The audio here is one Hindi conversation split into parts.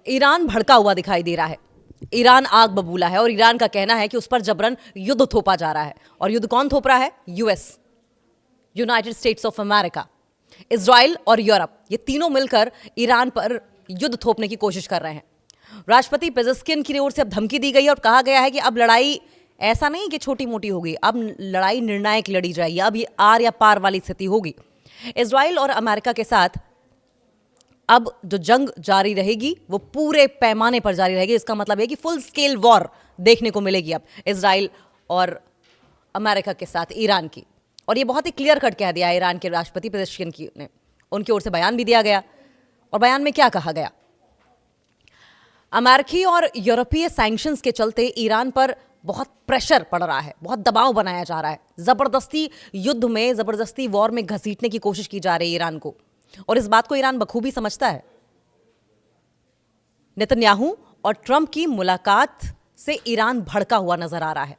ईरान भड़का हुआ दिखाई दे रहा है। ईरान आग बबूला है और ईरान का कहना है कि उस पर जबरन युद्ध थोपा जा रहा है। और युद्ध कौन थोप रहा है? US, United states of America, Israel और यूरोप, ये तीनों मिलकर ईरान पर युद्ध थोपने की कोशिश कर रहे हैं। राष्ट्रपति पेजेस्किन की ओर से अब धमकी दी गई है और कहा गया है कि अब लड़ाई ऐसा नहीं कि छोटी मोटी होगी, अब लड़ाई निर्णायक लड़ी जाएगी, अब ये आर या पार वाली स्थिति होगी। इजराइल और अमेरिका के साथ अब जो जंग जारी रहेगी वो पूरे पैमाने पर जारी रहेगी। इसका मतलब है कि फुल स्केल वॉर देखने को मिलेगी अब इजराइल और अमेरिका के साथ ईरान की। और ये बहुत ही क्लियर कट कह दिया ईरान के राष्ट्रपति पेजेस्किन की ने, उनकी ओर से बयान भी दिया गया। और बयान में क्या कहा गया? अमेरिकी और यूरोपीय सैंक्शंस के चलते ईरान पर बहुत प्रेशर पड़ रहा है, बहुत दबाव बनाया जा रहा है, जबरदस्ती युद्ध में, जबरदस्ती वॉर में घसीटने की कोशिश की जा रही है ईरान को। और इस बात को ईरान बखूबी समझता है। नेतन्याहू और ट्रंप की मुलाकात से ईरान भड़का हुआ नजर आ रहा है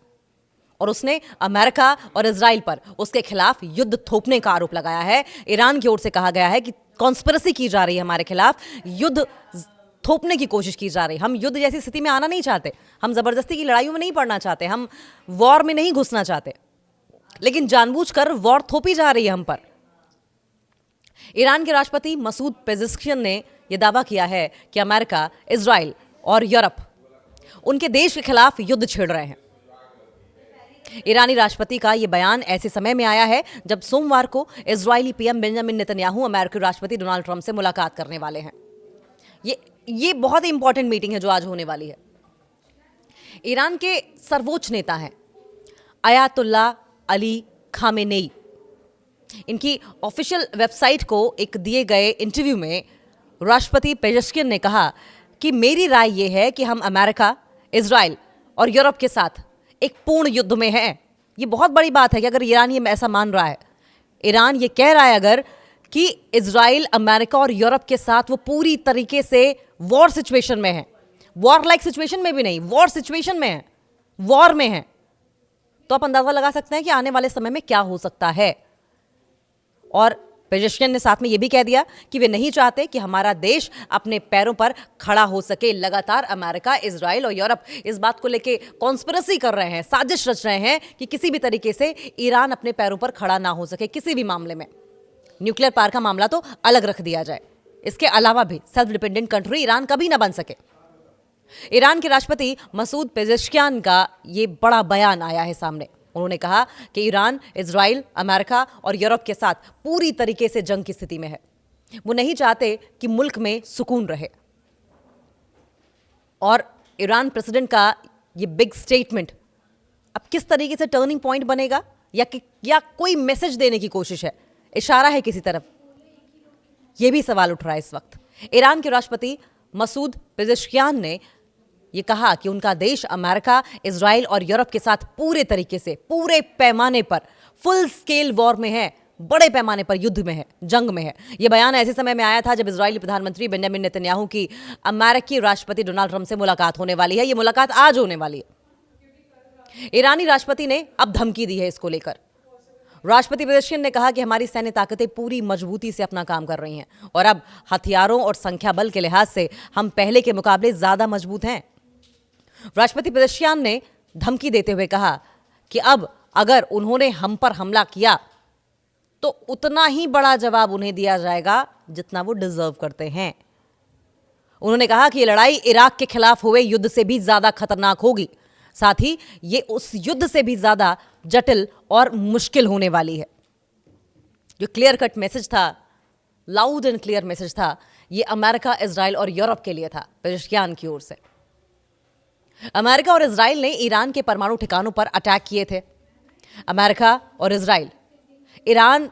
और उसने अमेरिका और इजराइल पर उसके खिलाफ युद्ध थोपने का आरोप लगाया है। ईरान की ओर से कहा गया है कि कॉन्स्पिरेसी की जा रही है, हमारे खिलाफ युद्ध थोपने की कोशिश की जा रही है। हम युद्ध जैसी स्थिति में आना नहीं चाहते, हम जबरदस्ती की लड़ाइयों में नहीं पड़ना चाहते, हम वॉर में नहीं घुसना चाहते, लेकिन जानबूझकर वॉर थोपी जा रही है हम पर। ईरान के राष्ट्रपति मसूद पेजेस्किन ने यह दावा किया है कि अमेरिका, इजराइल और यूरोप उनके देश के खिलाफ युद्ध छेड़ रहे हैं। ईरानी राष्ट्रपति का यह बयान ऐसे समय में आया है जब सोमवार को इजरायली पीएम बेंजामिन नेतन्याहू अमेरिकी राष्ट्रपति डोनाल्ड ट्रंप से मुलाकात करने वाले हैं। ये बहुत ही इंपॉर्टेंट मीटिंग है जो आज होने वाली है। ईरान के सर्वोच्च नेता हैं अयातुल्ला अली खामेनेई। इनकी ऑफिशियल वेबसाइट को एक दिए गए इंटरव्यू में राष्ट्रपति पेजेस्किन ने कहा कि मेरी राय यह है कि हम अमेरिका, इजराइल और यूरोप के साथ एक पूर्ण युद्ध में हैं। ये बहुत बड़ी बात है कि अगर ईरान ये ऐसा मान रहा है, ईरान ये कह रहा है अगर कि इजराइल, अमेरिका और यूरोप के साथ वो पूरी तरीके से वॉर सिचुएशन में है, वॉर लाइक सिचुएशन में भी नहीं, वॉर सिचुएशन में है, वॉर में है, तो आप अंदाजा लगा सकते हैं कि आने वाले समय में क्या हो सकता है। और पेजेस्किन ने साथ में यह भी कह दिया कि वे नहीं चाहते कि हमारा देश अपने पैरों पर खड़ा हो सके। लगातार अमेरिका, इजराइल और यूरोप इस बात को लेके कॉन्स्पिरेसी कर रहे हैं, साजिश रच रहे हैं कि किसी भी तरीके से ईरान अपने पैरों पर खड़ा ना हो सके। किसी भी मामले में, न्यूक्लियर पावर का मामला तो अलग रख दिया जाए, इसके अलावा भी सेल्फ डिपेंडेंट कंट्री ईरान कभी ना बन सके। ईरान के राष्ट्रपति मसूद पेजेस्किन का यह बड़ा बयान आया है सामने। उन्होंने कहा कि ईरान, इजराइल, अमेरिका और यूरोप के साथ पूरी तरीके से जंग की स्थिति में है। वो नहीं चाहते कि मुल्क में सुकून रहे। और ईरान प्रेसिडेंट का ये बिग स्टेटमेंट अब किस तरीके से टर्निंग पॉइंट बनेगा या कोई मैसेज देने की कोशिश है, इशारा है किसी तरफ, यह भी सवाल उठ रहा है इस वक्त। ईरान के राष्ट्रपति मसूद पेजेस्किन ने यह कहा कि उनका देश अमेरिका, इजराइल और यूरोप के साथ पूरे तरीके से, पूरे पैमाने पर फुल स्केल वॉर में है, बड़े पैमाने पर युद्ध में है, जंग में है। यह बयान ऐसे समय में आया था जब इजरायली प्रधानमंत्री बेंजामिन नेतन्याहू की अमेरिकी राष्ट्रपति डोनाल्ड ट्रंप से मुलाकात होने वाली है। यह मुलाकात आज होने वाली है। ईरानी राष्ट्रपति ने अब धमकी दी है इसको लेकर। राष्ट्रपति पेजेस्किन ने कहा कि हमारी सैन्य ताकतें पूरी मजबूती से अपना काम कर रही हैं और अब हथियारों और संख्या बल के लिहाज से हम पहले के मुकाबले ज्यादा मजबूत हैं। राष्ट्रपति पेजेस्किन ने धमकी देते हुए कहा कि अब अगर उन्होंने हम पर हमला किया तो उतना ही बड़ा जवाब उन्हें दिया जाएगा जितना वो डिजर्व करते हैं। उन्होंने कहा कि ये लड़ाई इराक के खिलाफ हुए युद्ध से भी ज्यादा खतरनाक होगी, साथ ही ये उस युद्ध से भी ज्यादा जटिल और मुश्किल होने वाली है। जो क्लियर कट मैसेज था, लाउड एंड क्लियर मैसेज था, ये अमेरिका, इजराइल और यूरोप के लिए था पेजेस्किन की ओर से। अमेरिका और इजराइल ने ईरान के परमाणु ठिकानों पर अटैक किए थे। अमेरिका और इजराइल ईरान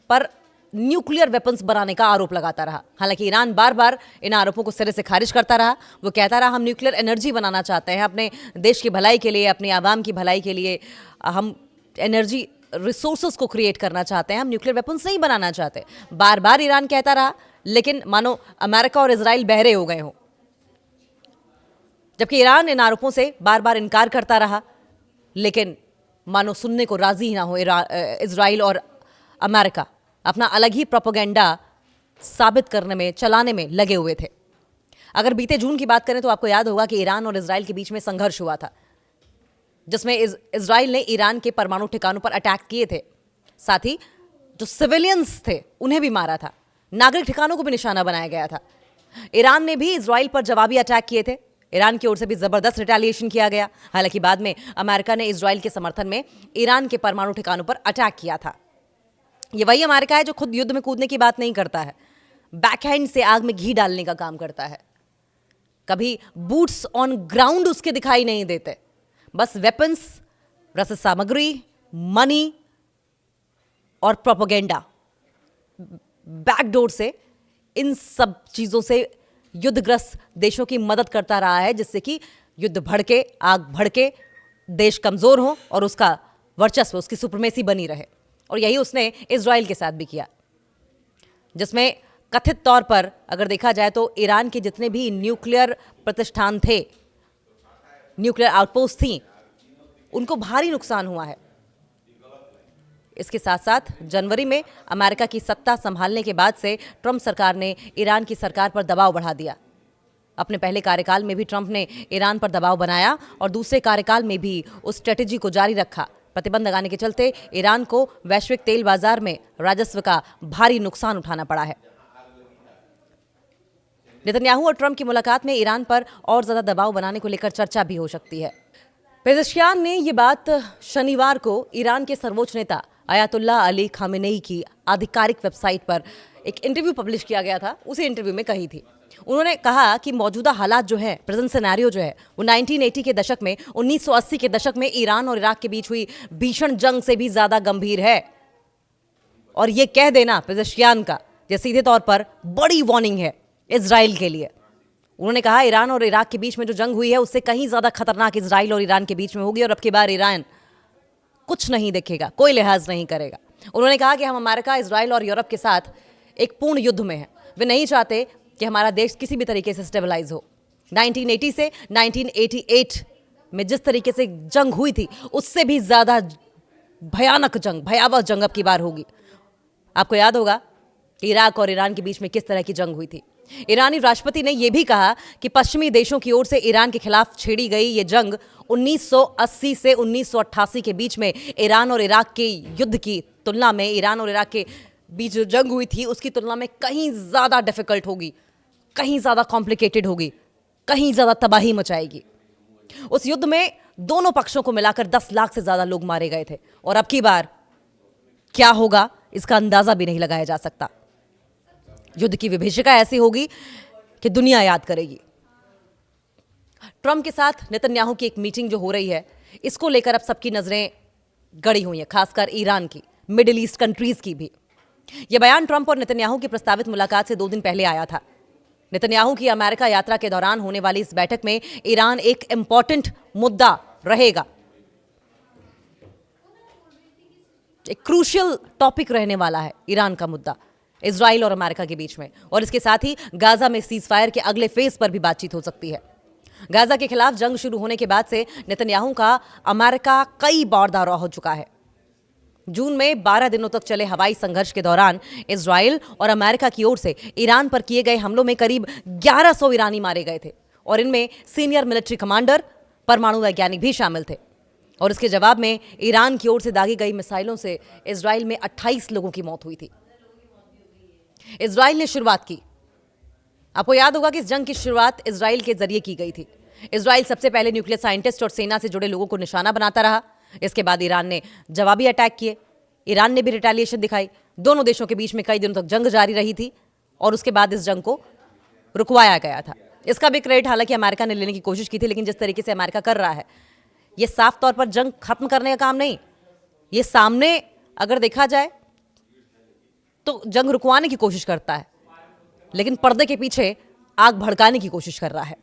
पर न्यूक्लियर वेपन्स बनाने का आरोप लगाता रहा। हालांकि ईरान बार बार इन आरोपों को सिरे से खारिज करता रहा। वो कहता रहा हम न्यूक्लियर एनर्जी बनाना चाहते हैं, अपने देश की भलाई के लिए, अपने आवाम की भलाई के लिए हम एनर्जी रिसोर्सेज को क्रिएट करना चाहते हैं, हम न्यूक्लियर वेपन्स नहीं बनाना चाहते। बार बार ईरान कहता रहा, लेकिन मानो अमेरिका और इजराइल बहरे हो गए हों। जबकि ईरान इन आरोपों से बार बार इनकार करता रहा, लेकिन मानो सुनने को राजी ही ना हो। इजराइल और अमेरिका अपना अलग ही प्रोपेगेंडा साबित करने में, चलाने में लगे हुए थे। अगर बीते जून की बात करें तो आपको याद होगा कि ईरान और इजराइल के बीच में संघर्ष हुआ था, जिसमें इजराइल ने ईरान के परमाणु ठिकानों पर अटैक किए थे, साथ ही जो सिविलियंस थे उन्हें भी मारा था, नागरिक ठिकानों को भी निशाना बनाया गया था। ईरान ने भी इजराइल पर जवाबी अटैक किए थे, ईरान की ओर से भी जबरदस्त रिटेलिएशन किया गया। हालांकि बाद में अमेरिका ने इजराइल के समर्थन में ईरान के परमाणु ठिकानों पर अटैक किया था। ये वही अमेरिका है जो खुद युद्ध में कूदने की बात नहीं करता है, बैकहैंड से आग में घी डालने का काम करता है। कभी बूट्स ऑन ग्राउंड उसके दिखाई नहीं देते, बस वेपन्स, रसद सामग्री, मनी और प्रोपेगेंडा, बैकडोर से इन सब चीजों से युद्धग्रस्त देशों की मदद करता रहा है, जिससे कि युद्ध भड़के, आग भड़के, देश कमजोर हो और उसका वर्चस्व, उसकी सुप्रीमेसी बनी रहे। और यही उसने इजराइल के साथ भी किया, जिसमें कथित तौर पर अगर देखा जाए तो ईरान के जितने भी न्यूक्लियर प्रतिष्ठान थे, न्यूक्लियर आउटपोस्ट थी, उनको भारी नुकसान हुआ है। इसके साथ साथ जनवरी में अमेरिका की सत्ता संभालने के बाद से ट्रंप सरकार ने ईरान की सरकार पर दबाव बढ़ा दिया। अपने पहले कार्यकाल में भी ट्रंप ने ईरान पर दबाव बनाया और दूसरे कार्यकाल में भी उस स्ट्रेटेजी को जारी रखा। प्रतिबंध लगाने के चलते ईरान को वैश्विक तेल बाजार में राजस्व का भारी नुकसान उठाना पड़ा है। नेतन्याहू और ट्रंप की मुलाकात में ईरान पर और ज्यादा दबाव बनाने को लेकर चर्चा भी हो सकती है। पेज़ेश्कियान ने ये बात शनिवार को ईरान के सर्वोच्च नेता अयातुल्लाह अली खामेनेई की आधिकारिक वेबसाइट पर एक इंटरव्यू पब्लिश किया गया था, उसी इंटरव्यू में कही थी। उन्होंने कहा कि मौजूदा हालात जो है, प्रेजेंट सिनेरियो जो है, वो 1980 के दशक में, 1980 के दशक में ईरान और इराक के बीच हुई भीषण जंग से भी ज्यादा गंभीर है। और ये कह देना पेज़ेश्कियान का ये सीधे तौर पर बड़ी वार्निंग है इजराइल के लिए। उन्होंने कहा ईरान और इराक के बीच में जो जंग हुई है उससे कहीं ज्यादा खतरनाक इजराइल और ईरान के बीच में होगी, और अब की बार ईरान कुछ नहीं देखेगा, कोई लिहाज नहीं करेगा। उन्होंने कहा कि हम अमेरिका, इजराइल और यूरोप के साथ एक पूर्ण युद्ध में हैं। वे नहीं चाहते कि हमारा देश किसी भी तरीके से स्टेबलाइज हो। 1980 से 1988 में जिस तरीके से जंग हुई थी उससे भी ज्यादा भयानक जंग, भयावह जंग अब की बार होगी। आपको याद होगा कि इराक और ईरान के बीच में किस तरह की जंग हुई थी। ईरानी राष्ट्रपति ने यह भी कहा कि पश्चिमी देशों की ओर से ईरान के खिलाफ छेड़ी गई ये जंग 1980 से 1988 के बीच में ईरान और इराक के युद्ध की तुलना में, ईरान और इराक के बीच जो जंग हुई थी उसकी तुलना में कहीं ज्यादा डिफिकल्ट होगी, कहीं ज्यादा कॉम्प्लिकेटेड होगी, कहीं ज्यादा तबाही मचाएगी। उस युद्ध में दोनों पक्षों को मिलाकर 10 लाख से ज्यादा लोग मारे गए थे, और अब की बार क्या होगा इसका अंदाजा भी नहीं लगाया जा सकता। युद्ध की विभीषिका ऐसी होगी कि दुनिया याद करेगी। ट्रंप के साथ नेतन्याहू की एक मीटिंग जो हो रही है, इसको लेकर अब सबकी नजरें गड़ी हुई हैं, खासकर ईरान की, मिडिल ईस्ट कंट्रीज की भी। यह बयान ट्रंप और नेतन्याहू की प्रस्तावित मुलाकात से 2 दिन पहले आया था। नेतन्याहू की अमेरिका यात्रा के दौरान होने वाली इस बैठक में ईरान एक इंपॉर्टेंट मुद्दा रहेगा, एक क्रूशियल टॉपिक रहने वाला है ईरान का मुद्दा इजराइल और अमेरिका के बीच में। और इसके साथ ही गाजा में सीज फायर के अगले फेज पर भी बातचीत हो सकती है। गाजा के खिलाफ जंग शुरू होने के बाद से नेतन्याहू का अमेरिका कई बार दौरा हो चुका है। जून में 12 दिनों तक चले हवाई संघर्ष के दौरान इजराइल और अमेरिका की ओर से ईरान पर किए गए हमलों में करीब 1100 ईरानी मारे गए थे, और इनमें सीनियर मिलिट्री कमांडर, परमाणु वैज्ञानिक भी शामिल थे। और इसके जवाब में ईरान की ओर से दागी गई मिसाइलों से इजराइल में 28 लोगों की मौत हुई थी। इजराइल ने शुरुआत की, आपको याद होगा कि इस जंग की शुरुआत इजराइल के जरिए की गई थी। इजराइल सबसे पहले न्यूक्लियर साइंटिस्ट और सेना से जुड़े लोगों को निशाना बनाता रहा। इसके बाद ईरान ने जवाबी अटैक किए, ईरान ने भी रिटेलिएशन दिखाई। दोनों देशों के बीच में कई दिनों तक जंग जारी रही थी, और उसके बाद इस जंग को रुकवाया गया था। इसका भी क्रेडिट हालांकि अमेरिका ने लेने की कोशिश की थी, लेकिन जिस तरीके से अमेरिका कर रहा है, यह साफ तौर पर जंग खत्म करने का काम नहीं, ये सामने अगर देखा जाए तो जंग रुकवाने की कोशिश करता है, लेकिन पर्दे के पीछे आग भड़काने की कोशिश कर रहा है।